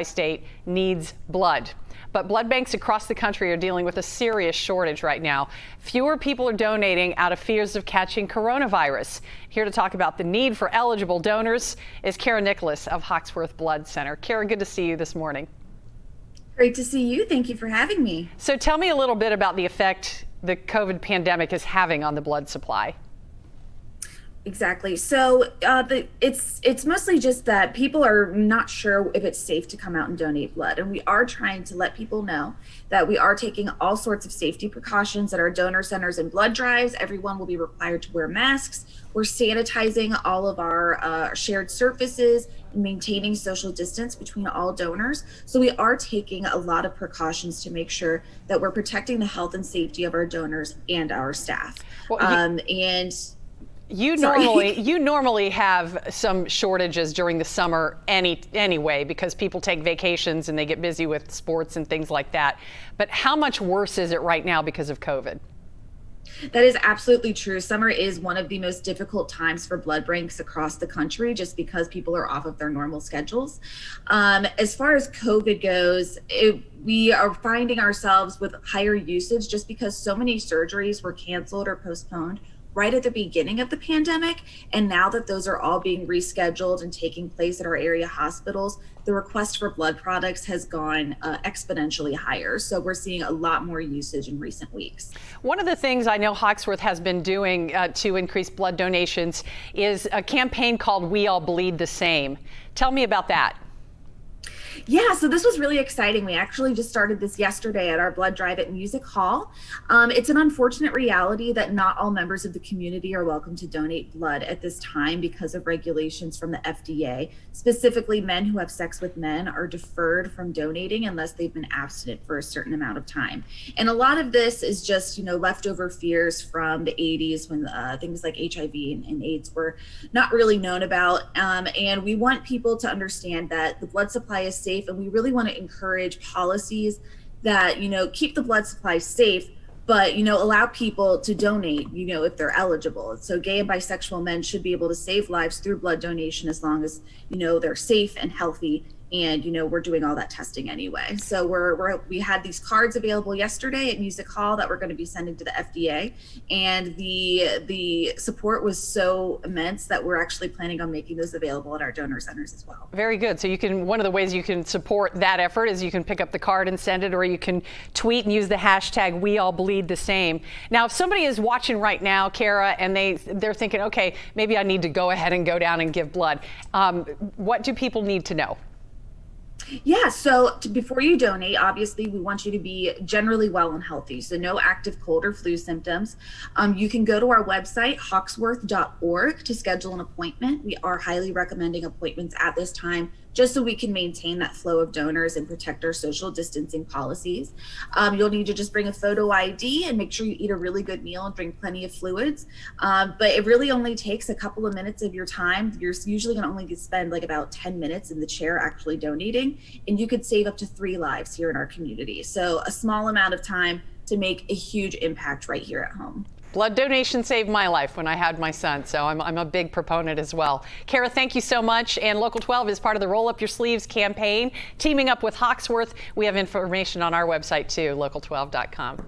state needs blood. But blood banks across the country are dealing with a serious shortage right now. Fewer people are donating out of fears of catching coronavirus. Here to talk about the need for eligible donors is Kara Nicholas of Hoxworth Blood Center. Kara, good to see you this morning. Great to see you. Thank you for having me. So tell me a little bit about the effect the COVID pandemic is having on the blood supply. Exactly. So it's mostly just that people are not sure if it's safe to come out and donate blood. And we are trying to let people know that we are taking all sorts of safety precautions at our donor centers and blood drives. Everyone will be required to wear masks. We're sanitizing all of our shared surfaces and maintaining social distance between all donors. So we are taking a lot of precautions to make sure that we're protecting the health and safety of our donors and our staff. Well, You normally have some shortages during the summer anyway, because people take vacations and they get busy with sports and things like that. But how much worse is it right now because of COVID? That is absolutely true. Summer is one of the most difficult times for blood banks across the country, just because people are off of their normal schedules. As far as COVID goes, we are finding ourselves with higher usage just because so many surgeries were canceled or postponed right at the beginning of the pandemic. And now that those are all being rescheduled and taking place at our area hospitals, the request for blood products has gone exponentially higher. So we're seeing a lot more usage in recent weeks. One of the things I know Hoxworth has been doing to increase blood donations is a campaign called We All Bleed the Same. Tell me about that. Yeah, so this was really exciting. We actually just started this yesterday at our blood drive at Music Hall. It's an unfortunate reality that not all members of the community are welcome to donate blood at this time because of regulations from the FDA. Specifically, men who have sex with men are deferred from donating unless they've been abstinent for a certain amount of time. And a lot of this is just, leftover fears from the 80s when things like HIV and AIDS were not really known about. And we want people to understand that the blood supply is safe, and we really want to encourage policies that keep the blood supply safe, but allow people to donate if they're eligible. So gay and bisexual men should be able to save lives through blood donation as long as they're safe and healthy. And we're doing all that testing anyway. So we had these cards available yesterday at Music Hall that we're going to be sending to the FDA, and the support was so immense that we're actually planning on making those available at our donor centers as well. Very good. So one of the ways you can support that effort is you can pick up the card and send it, or you can tweet and use the hashtag We All Bleed the Same. Now, if somebody is watching right now, Kara, and they're thinking, okay, maybe I need to go ahead and go down and give blood, what do people need to know? Yeah, so before you donate, obviously we want you to be generally well and healthy, so no active cold or flu symptoms. You can go to our website, hoxworth.org, to schedule an appointment. We are highly recommending appointments at this time, just so we can maintain that flow of donors and protect our social distancing policies. You'll need to just bring a photo ID and make sure you eat a really good meal and drink plenty of fluids. But it really only takes a couple of minutes of your time. You're usually going to only spend like about 10 minutes in the chair actually donating, and you could save up to 3 lives here in our community. So a small amount of time to make a huge impact right here at home. Blood donation saved my life when I had my son, so I'm a big proponent as well. Kara, thank you so much. And Local 12 is part of the Roll Up Your Sleeves campaign, teaming up with Hoxworth. We have information on our website too, local12.com.